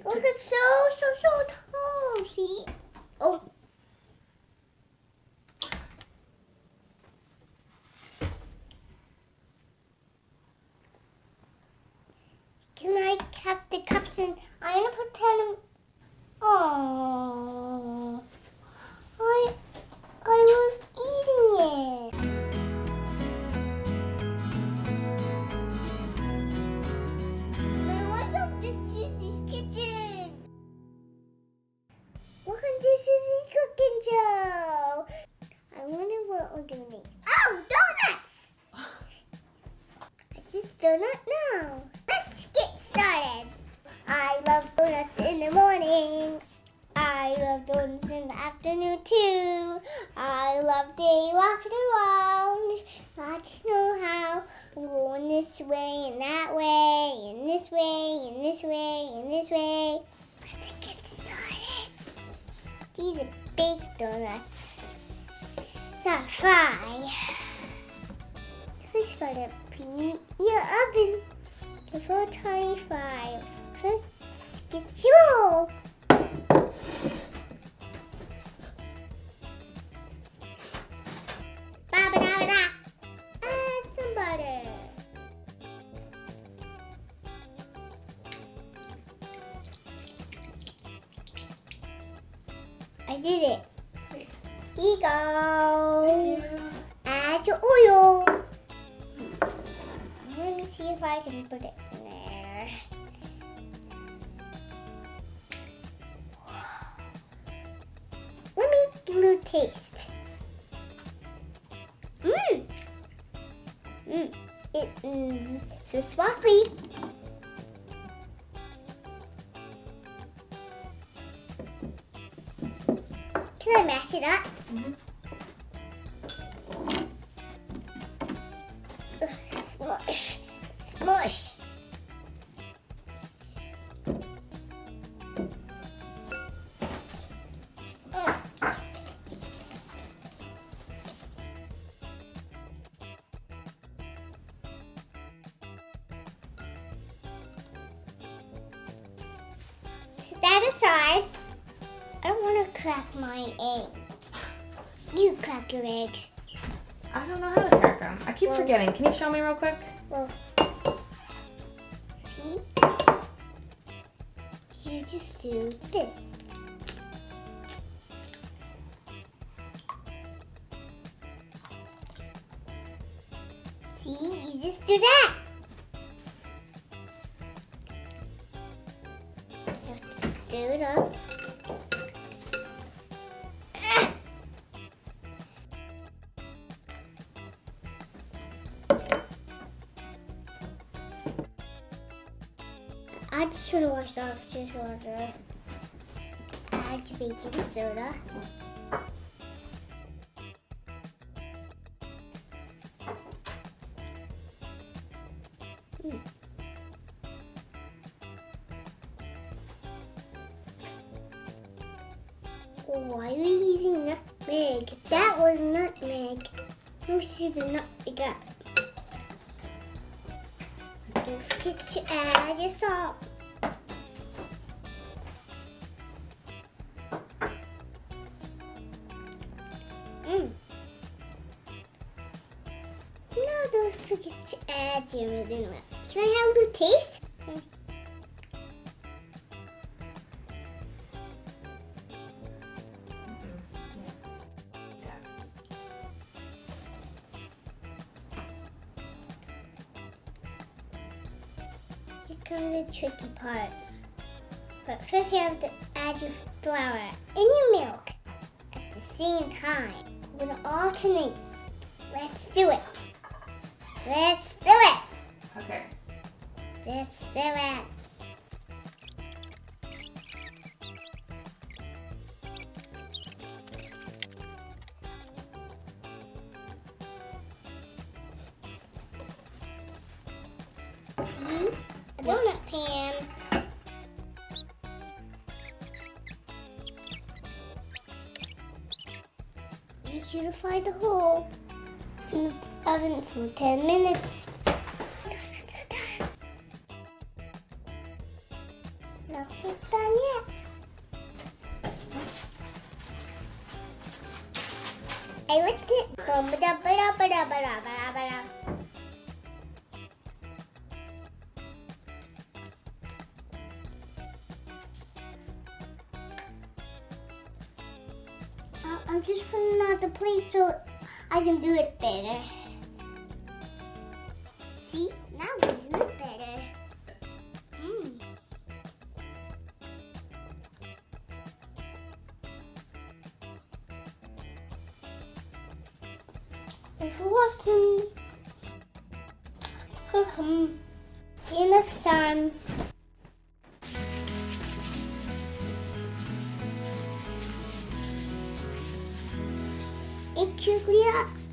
Look, it's so tall. See? Oh. Can I have the cups and I'm gonna pretend them. Oh, I was eating it. Welcome to Susie's kitchen. Welcome to Susie's cooking show. I wonder what we're gonna make. Oh, donuts! I just donut now. Let's get started. I love donuts in the morning. I love donuts in the afternoon too. I love day walking around. I just know how I'm going this way and that way, and this way, and this way, and this way. Let's get started. These are baked donuts. Not fry. First, gotta preheat your oven to 425. First, get your bowl. Ba-ba-da-da. Add some butter. I did it. Here you go. Add your oil. Let me see if I can put it in there. Let me give it a little taste. It is so sparkly. Can I mash it up? Smush, smush. Set that aside. I don't want to crack my egg. You crack your eggs. I don't know how to crack them. I keep forgetting. Can you show me real quick? Well, see? You just do this. See? You just do that. You have to stir it up. I just should have washed off dishwater. Add your baking soda. Why are we using nutmeg? That was nutmeg. Let me see the nutmeg up. Don't forget to add your salt. Now don't forget to add your vanilla. Can I have a little taste? Here comes the tricky part. But first you have to add your flour and your milk at the same time. We're gonna alternate. Let's do it. Let's do it. Okay. Let's do it. See? A donut pan. Make sure to find the hole in the oven for 10 minutes. Donuts are done. Not so done yet. I licked it. I'm just putting it on the plate so I can do it better. See? Now we do it better. Thanks for watching. See you next time. It's clear.